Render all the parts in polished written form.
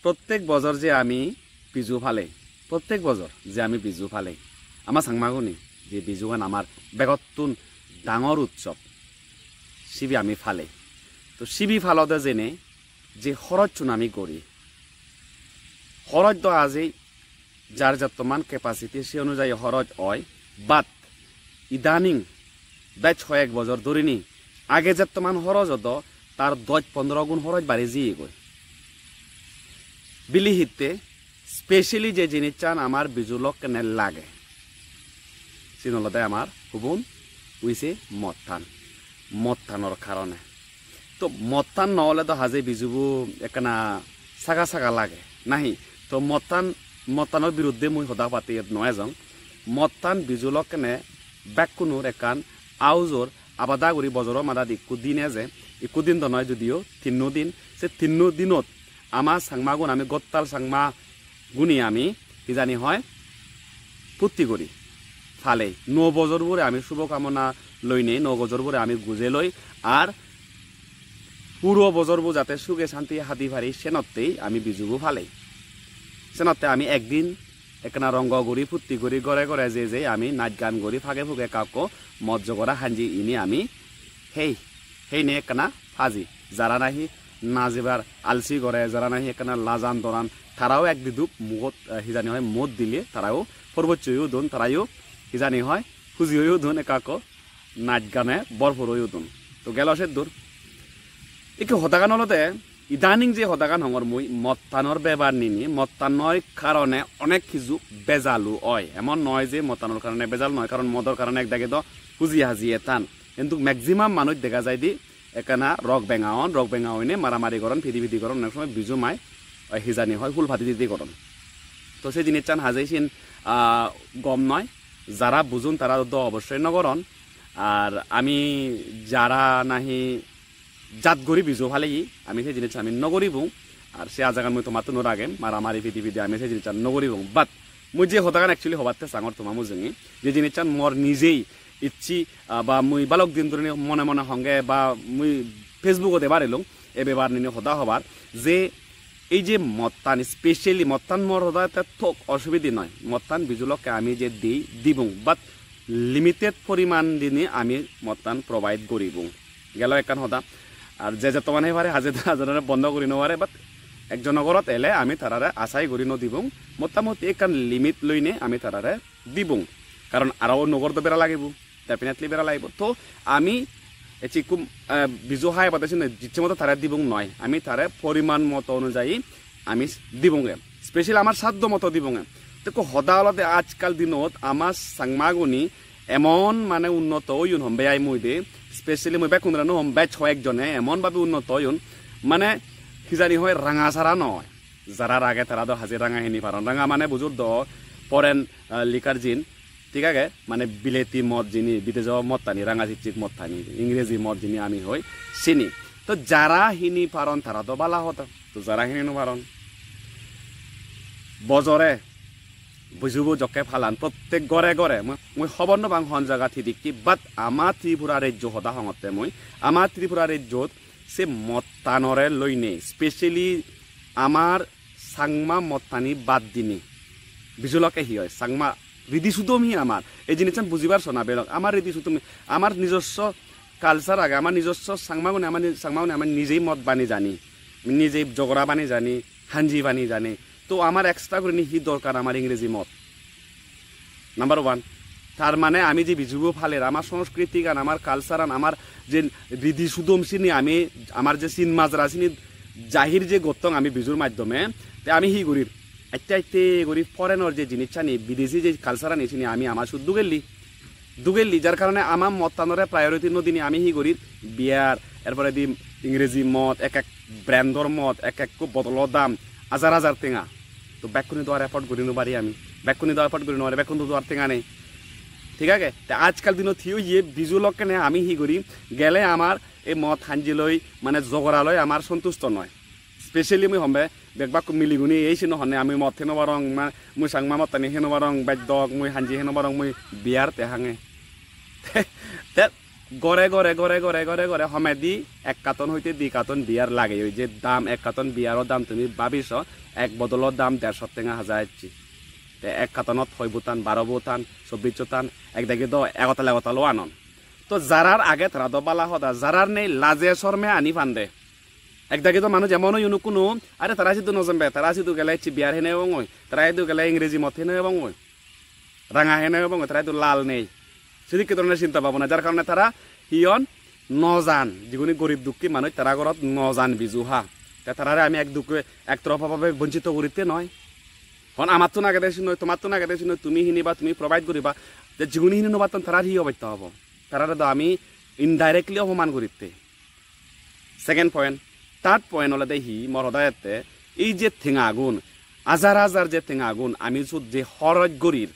প্রত্যেক বছর যে আমি বিজু ফালে প্রত্যেক বছর যে আমি বিজু ফালে আমার সাংমাগুনি যে বিজুগান আমার বেগতুন ডাঙর উৎসব শিবি আমি ফালে তো শিবি ফালতে জেনে যে খরচ চুন আমি করি খরচ তো আজি যার যতমান ক্যাপাসিটি সে অনুযায়ী খরচ হয় বাট ইদানিং বেচ কয়েক বছর ধরিনি আগে যতমান খরচ হতো তার 10-15 গুণ খরচ বাড়ি যেয়ে গই বিলিহিতে স্পেশালি যে জিনিস চান আমার বিজুলক কেনে লাগে সিনলতে আমার হুবুন উইছে মত্তানোর কারণে তো মত্তান নহলে তো হাজে বিজুবু একনা সাগা সাগা লাগে নাহি তো মত্তানোর বিরুদ্ধে মুই সদা পাতি নয় যাওঁ মত্তান বিজুলক কেনে বেকুনুর একান আউজোর আবাদা করি বজৰৰ মাদা দি কুদিনে যে ইকুদিন তো নয় যদিও 3 দিন সে 3 দিনত আমার সাংমা গুণ আমি গত্তাল সাংমা গুণি আমি কি জানি হয় ফুর্তি করি ফালে 9 বছরবোরে আমি শুভকামনা লই নেই 9 বছরবোরে আমি গুজে লই আর পুরো বছরবো যাতে সুখে শান্তি হাতি ফারি সেনতেই আমি বিজুবু ফালে সেনতে আমি একদিন একনা রঙ্গ করি ফুর্তি করি ঘরে ঘরে যে আমি নাচ গান করি ফাঁকে ফুকে কাউকে মজ্জ করা হাঞ্জি ইনি আমি হেই নে একনা ফাজি যারা নাহি নাজিবার আলসি করে যারা নাহি একনা লাজান দরান তারাও এক দিদুপ মুখত হিজানি হয় মদ দিলে তারাও সর্বোচ্চও দুন তারাইও হিজানি হয় খুঁজিও দুন একাকো নাচ গানে বরফরও দুন তো গেল সে দূর একে হতাগান হলতে ইদানিং যে হতাগান হঙর মুই মত্তানোর ব্যবহার নিনি মত্তানোর কারণে অনেক কিছু বেজালু হয় এমন নয় যে মত্তানোর কারণে বেজাল নয় কারণ মদর কারণে এক দেখে তো হুজি হাজিয়ে টান কিন্তু ম্যাক্সিমাম মানুষ দেখা যায় দি একানা রক বেঙাওনে মারামারি করন ফিদি করন অনেক সময় বিজু মাই হিজানি হয় ফুল ফাটি দিতে করন তো সেই জিনিস চান হাজাইছিন গম নয় যারা বুঝুন তারা তো অবশ্যই নগরন আর আমি যারা নাহি জাত গরি বিজু ফালেই আমি সেই জিনিস আমি নগরিব আর সে আজাগান মই তোমার তো নরাগেন মারামারি ফিদি আমি সেই জিনিস নগরিব বাট মুই যে হতাগান একচুয়ালি হবাতে সাঙর তোমার মুজেঙি যে জিনিস চান মোর নিজেই ইচ্ছি বা মুই বালক দিন ধরে মনে মনে সঙ্গে বা মুই ফেসবুকতে এবার এলো এ বেবার নিনে সদা হবার যে এই যে মত্তান স্পেশালি মত্তান মোর সদা থোক অসুবিধা নয় মত্তান বিজুলকে আমি যে দিব বাট লিমিটেড পরিমাণ দিনে আমি মত্তান প্রোভাইড করিব গেল একান সদা আর যে যতমানে পারে হাজারে বন্ধ করি নবারে বাট একজন ঘরত এলে আমি তারারে আশাই করি নদিব মোটামুটি একান লিমিট লইনে আমি তারারে দিব কারণ আরও নগর তো বেড়া লাগিব ডেফিনেটলি বেড়া লাগিব তো আমি এচিকুম বিজু হাই পাতাইছি ইচ্ছে মতো তারা দিব নয় আমি তারে পরিমাণ মতো অনুযায়ী আমি দিবগে স্পেশালি আমার সাধ্য মতো দিবগে তো সদালতে আজকাল দিনত আমার সাংমাগুনি এমন মানে উন্নত ইউন হম বেয়াই মুই দে স্পেশালি মই বেকুন্দ্রা নহম বেচ একজনে এমনভাবে উন্নত ইউন মানে সিজানি হয় রাঙা সারা নয় যারা আগে তারা তো হাজির রাঙা হিনি পারন রাঙা মানে বুঝুর দ ফরেন লিকার জিন ঠিক আছে মানে বিলেতি মদ যিনি বিদেশ মদ টানি রাঙা চিচিক মদ টানি ইংরেজি মদ যিনি আমি হই চিনি তো যারা হিনি পারন তারা তো বালা হতো তো যারা হিনি পারন বজরে বুঝুবো জকে ফালান প্রত্যেক ঘরে ঘরে মই খবর নবাং হন জায়গা ঠিকি বাট আমার ত্রিপুরা রাজ্য সদা হঙতে মই আমার ত্রিপুরা রাজ্যত সে মত্তানরে লইনে স্পেশালি আমার সাংমা মত্তানি বাদ দিনি বিজুলকে হি হয় সাংমা রিদি সুতমি আমার এই জিনিস বুঝিবার শোনা বেলক আমার রিদি সুতমি আমার নিজস্ব কালচার আগে আমার নিজস্ব সাংমাগুনে আমার নিজেই মদ বানি জানি নিজেই জগড়া বানি জানি হাঞ্জি বানি জানি তো আমার এক্সট্রা করে হি দরকার আমার ইংরেজি মদ নাম্বার 1 তার মানে আমি যে বিজুবু ফালের আমার সংস্কৃতি গান আমার কালচার আমার যে রিদি সুদম চিনি আমি আমার যে চিন মাজরা চিনি জাহির যে গতং আমি বিজুর মাধ্যমে আমি হি করি আইতে করি ফরেনর যে জিনিস চানি বিদেশি যে কালচার আনিছি আমি আমার শুধু দুগেলি যার কারণে আমার মতানরে প্রায়োরিটি নদিনী আমি হি করি বিয়ার এরপরে দি ইংরেজি মদ এক ব্র্যান্ডর মদ এক বটলৰ দাম হাজার টেঙা তো ব্যাকুনি দেওয়ার এফর্ট করি পারি আমি ব্যাকুনি দেওয়ার এফর্ট করি নয় ব্যাকুনি দেওয়ার টেঙা নেই ঠিক আছে আজকাল দিনত থিও ইয়ে বিজুলক কেনে আমি হি করি গেলে আমার এই মদ হাঞ্জিলৈ মানে জগৰালৈ আমার সন্তুষ্ট নয় স্পেশালি মই হমবে বেগবাক মিলিগুনি এই চিন হনে আমি মদ হেনো বারং মুই সাংমা মদ টানি হেনো বারং বাদ্যক মুই হাঞ্জি হেনো বারং মুই বিয়ার তেহাঙে গড়ে গড়ে গড়ে গড়ে গড়ে গড়ে সমেদি 1 কার্টন হইতে 2 কার্টন বিয়ার লাগে ওই যে দাম 1 কার্টন বিয়ারের দাম তুমি ভাবিছ এক বদলের দাম 150 টাকা হাজার 1 কার্টনত 6 বোতান 12 বোতান 24 বোতান একদিকে তো এগতালো আনন তো যারার আগে তারা তো বালা হদা যারার নেই লাজে শর্মে আনি ফান্দে একদিকে তো মানুষ যেমন ইউনো কোনো আরে তারা সিদ্ধ নজমবে তারা সিদ্ধ গেলে বিয়ার হেনে এবং তারা সিদ্ধ গেলে ইংরেজি মত হেনে এবং রাঙা হেনে এবং তারা তো লাল নেই সেদিক কি ধরনের চিন্তা পাবো না যার কারণে তারা হিয়ন নজান যেগুলি গরিব দুঃখী মানুষ তারা ঘরত নজান বিজুহা তারারে আমি একতরফাভাবে বঞ্চিত করিতে নয় কারণ আমার তো না গেছি নয় তোমার তো না গেছি নয় তুমি হিনিবা তুমি প্রোভাইড করিবা যে যেগুলি হিনি নবাতন তারা হিও বাধ্য হব তারা তো আমি ইনডাইরেক্টলি অপমান করিতে সেকেন্ড পয়েন্ট থার্ড পয়েন্ট হলে দেখি মোর হদায়তে এই যে ঠেঙা আগুন হাজার হাজার যে ঠেঙা আগুন আমি যে হরজ গরির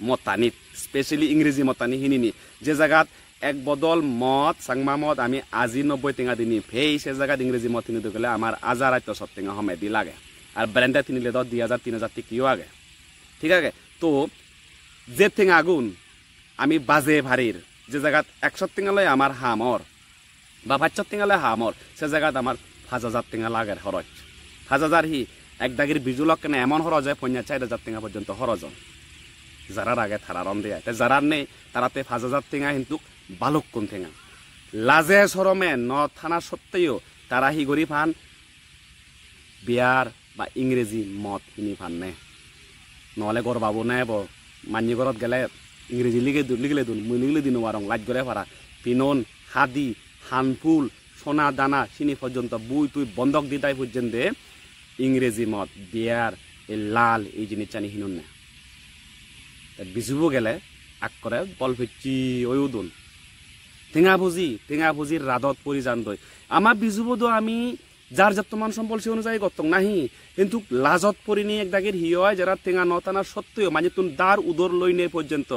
মতানিত স্পেশালি ইংরেজি মতানি হিনিনি যে জায়গাত এক বদল মদ সাংমা মদ আমি আজি 90 টেঙা দিনি ফেই সে জায়গাত ইংরেজি মদ কিনিতে গেলে আমার 1800 টেঙা সমেদি লাগে আর ব্র্যান্ডে কিনিলে তো 2000-3000 টিকিও আগে ঠিক আছে তো যে ঠেঙা আগুন আমি বাজে ভারির যে জায়গাত 100 টেঙা লয় আমার হামর বা 500 টেঙা লয় হামর সে জায়গাত আমার 5000 টেঙা লাগে খরচ 5000 হি এক দাগির বিজুলক কেন এমন খরচ হয় 4,000 টেঙা পর্যন্ত খরচ যারার আগে তারা রন দেয় যারার নেই তারাতে 5000 টেঙা কিন্তু বালক কোন টেঙা লাজে সরমে ন থানা সত্ত্বেও তারা হি গরি ফান বিয়ার বা ইংরেজি মদ কিনি ফান নে নহলে গর বাবু নে মানি ঘরত গেলে ইংরেজি লিখলে দুন মুই লিখলে দিন আর লাজ গলে ফারা পিনন হাদি হানফুল সোনা দানা চিনি পর্যন্ত বুই তুই বন্ধক দিতাই পর্যন্ত ইংরেজি মদ বিয়ার এই লাল এই জিনিস চানি হিনুন না বিজুব গেলে আগ করে বল ফিচি ওয়ো দুন টেঙা ভুজির রাধত পরি যান দই আমার বিজুব দো আমি যার যত্তমান সম্বল সে অনুযায়ী গতং নাহি কিন্তু লাজত পরিনি এক দাগের হি হয় যারা টেঙা নতানা সত্ত্বেও মানে তুন দার উদর লই নে পর্যন্ত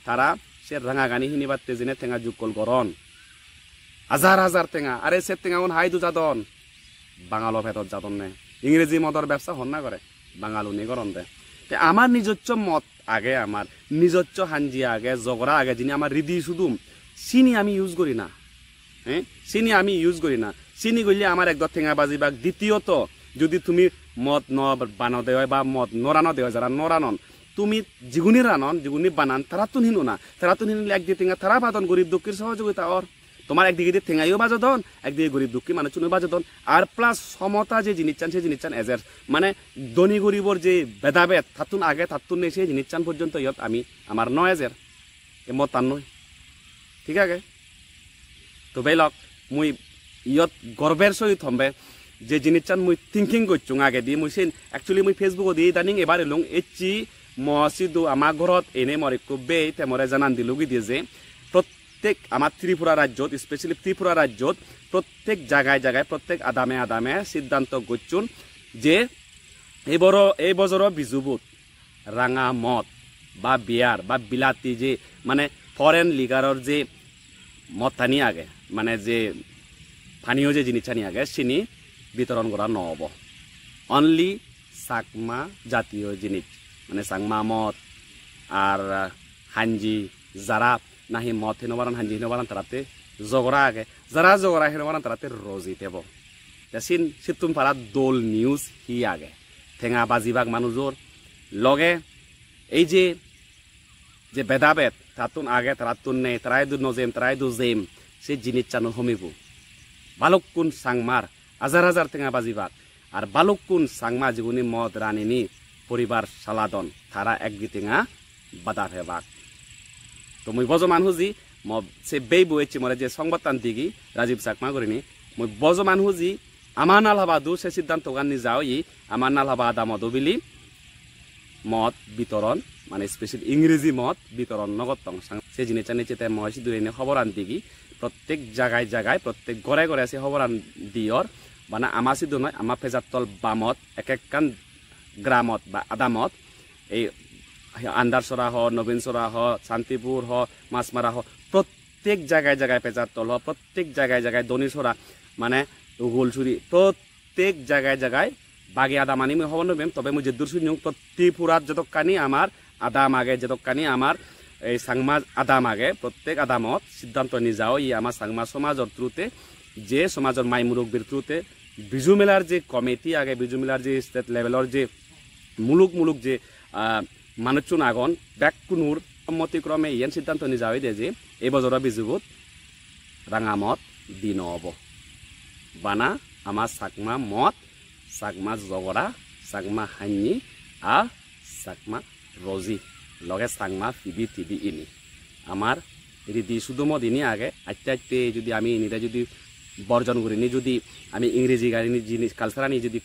তারা সে রাঙা গানি হিনিবার তেজিনে টেঙা যুগল গরন হাজার হাজার টেঙা আরে সে টেঙা হাই দু যাদন বাঙালো ভেতর যাদন নে ইংরেজি মদর ব্যবসা হন না করে বাঙালো নি গরন দে আমার নিজস্ব মত আগে আমার নিজস্ব হাঞ্জি আগে জগরা আগে যিনি আমার হৃদি শুধু চিনি আমি ইউজ করি না হ্যাঁ চিনি আমি ইউজ করি না চিনি করলে আমার একদম ঠেঙা বাজি বা দ্বিতীয়ত যদি তুমি মদ ন বানো দেওয়া বা মদ নরানো দেওয়া যারা নরানন তুমি যেগুনি রানন যেগুনি বানান তারা তো হিনো না তারা তো হিনলে একদিকে টেঙা তারা বাদন গরিব দুঃখীর সহযোগিতা ওর তোমার একদিকে দিয়ে ঠেঙাইও বাজদন একদিকে গরিব দুঃখী মানুষ বাজদন আর প্লাস সমতা যে জিনিস চান সেই জিনিস চান এজের মানে ধনী গরিবর যে ভেদাভেদ থাতুন আগে থাতুন নেই সেই জিনিস চান পর্যন্ত ইয়ত আমি আমার নয় এজের এ মত তান নয় ঠিক আছে তো বেলক মুই ইয়ত গর্বের সহিত হম্বে যে জিনিস চান মুই থিঙ্কিং করছুং আগে দিয়ে মুই সেই একচুয়ালি মুই ফেসবুকত দিয়ে ইদানিং এবার এলুং এচি মসিদু আমার ঘরত এনে মরে কবে তেমরে জানান দিলুগি দিয়ে যে প্রত্যেক আমার ত্রিপুরা রাজ্যত স্পেশালি ত্রিপুরা রাজ্যত প্রত্যেক জায়গায় জায়গায় প্রত্যেক আদামে আদামে সিদ্ধান্ত করছুন যে এই বছর বিজুবুত রাঙা মদ বা বিয়ার বা বিলাতি যে মানে ফরেন লিগারর যে মতানি আগে মানে যে পানীয় যে জিনিসটা নিয়ে আগে চিনি বিতরণ করা নহব অনলি চাকমা জাতীয় জিনিস মানে চাংমা মদ আর হাঞ্জি যারা নাহি মদ হেনবারান হাঞ্জি হেনবারান তারাতে জগরা আগে যারা জগরা হেনবারান তারাতে রজি দেব চিন সিতুম পারা দোল নিউজ হি আগে ঠেঙা বাজিবাগ মানুষের লগে এই যে যে ভেদাভেদ তাতুন আগে তারাতুন নেই তারাই দু নজেম তারাই দু জেম সে জিনিস চানো হমিব বালুকুন সাংমার হাজার হাজার টেঙা বাজিবাগ আর বালুকুন সাংমা যেগুনি মদ রানিনি পরিবার সালাদন তারা একগি টেঙা বাদা ফেবাক তো মুই বজ মানুষ জি সে বেই বইছি মরে যে সংবাদতান্ত্রিকী রাজীব চাকমা করিনি মুই বজ মানুষ জি আমার নালহাবাদু সে সিদ্ধান্ত গানি যাও ই আমার নালহাবাদ আমদু বিলি মদ বিতরণ মানে স্পেশাল ইংরেজি মদ বিতরণ নগদ সে জিনিসটা নিচে মহিষি দূরে খবর আনতে গি প্রত্যেক জায়গায় জায়গায় প্রত্যেক ঘরে ঘরে আছে খবর আন দিয়র মানে আমার সিদ্ধ নয় আমার ফেজারতল বামত এক একখান গ্রামত বা আদামত এই আন্দারসরা হ নবীনসরা হ শান্তিপুর হ মাছমারা হ প্রত্যেক জায়গায় জায়গায় পেজারতল হ প্রত্যেক জায়গায় জায়গায় দনিসরা মানে গোলছুরি প্রত্যেক জায়গায় জায়গায় বাগে আদাম আনি মই খবর নবেম তবে মুই যে দূর শুনি ত্রিপুরাত যতকানি আমার আদাম আগে যতকানি আমার এই সাংমা আদাম আগে প্রত্যেক আদামত সিদ্ধান্ত নিয়ে যাও ই আমার সাংমা সমাজের থ্রুতে যে সমাজের মাই মুরব্বীর থ্রুতে বিজু মেলার যে কমিটি আগে বিজু মেলার যে স্টেট লেভেলের যে মুলুক যে মানুষজন আগন ব্যাকুনুর সম্মতিক্রমে ইয়ান সিদ্ধান্ত নিয়ে যাওয়াই দে যে এই বছরের বিজুবুত রাঙামত দিন হব বানা আমার সাকমা মত সাকমা জগড়া সাকমা হান্নি আর সাকমা রজি লগে সাকমা ফিবি টিবি ইনি আমার রিদি শুধু মত ইনি আগে আটতে যদি আমি ইনিটা যদি বর্জন করি নি যদি আমি ইংরেজি গাড়ি জিনিস কালচারানি যদি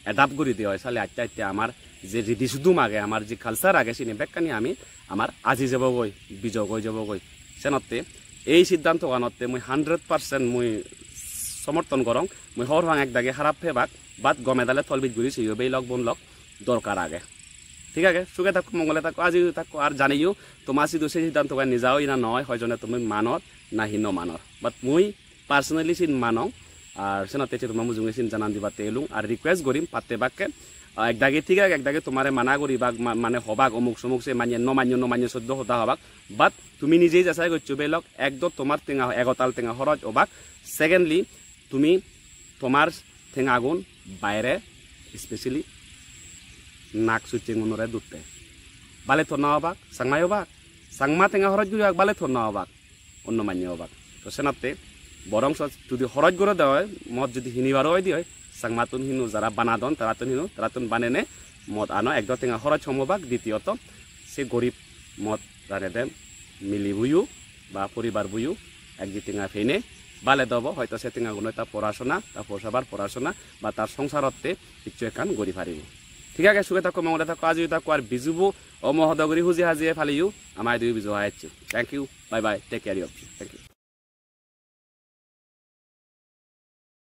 অ্যাডাপ্ট করে দেওয়া হয় তাহলে আটতে আমার যে রিদি শুধু আগে আমার যে কালচার আগে সিনে বেকানি আমি আমার আজি যাব গই বিজয় গই যাব গই সেনতে এই সিদ্ধান্ত গানতে মই 100% মই সমর্থন করং মই হর ভাঙ একদাগে খারাপ ফেবাক বাদ গমেদালে থলবিদ ঘুরি সিও লগ বোন লগ দরকার আগে ঠিক আছে সুখে থাকো মঙ্গলে থাকো আজি থাকো আর জানিও তোমার সিদ্ধ সেই সিদ্ধান্ত নিজাও ইনা নয় হয়জনে তুমি মানত না হিন মানর বাট মই পার্সোনালি সিন মানং আর সেনাতে তোমার মুজুঙে সিন জানান দিবা তেলুং আর রিকোয়েস্ট করিম পাতে বাক্যে একদাগে ঠিক আছে একদাগে তোমারে মানা করি বা মানে হবাক অমুক সমুক সে মানিয়ে নমান্য সদ্য হতা হবাক বাট তুমি নিজেই যাচাই করছো বেলক একদম তোমার টেঙা এগতাল টেঙা খরচ হবাক সেকেন্ডলি তুমি তোমার ঠেঙা আগুন বাইরে স্পেশালি নাক সুচিং মনরে দুটে বালে থর না হবাক সাংমাই হবাক সাংমা টেঙা খরচ গুলি বালে থর না হবাক অন্য মান্য হবাক তো সেনাতে বরং যদি খরচ করে দেওয়া হয় মদ যদি হিনিবারও হয় দিয়ে হয় সাংমাতুন হিনু যারা বানাদন তারাতুন হিনু তারাতুন বানেনে মদ আনো একদম টেঙা খরচ হবাক দ্বিতীয়ত সে গরিব মদ রানে দেন মিলি বুয়ু বা পরিবার বুয়ু একদি টেঙা ফেনে বালে দেব হয়তো সে টেঙা গুণ তার পড়াশোনা তার পৌঁছাবার পড়াশোনা বা তার সংসারতে কিছু একান গড়ি ফারিব ঠিক আছে সুখে থাকো মঙ্গলে থাকো আজি থাকো আর বিজুবো অমহদগরি হুজি হাজিয়ে ফালিও আমার দুই বিজু হাইছি thank you bye bye take care you thank U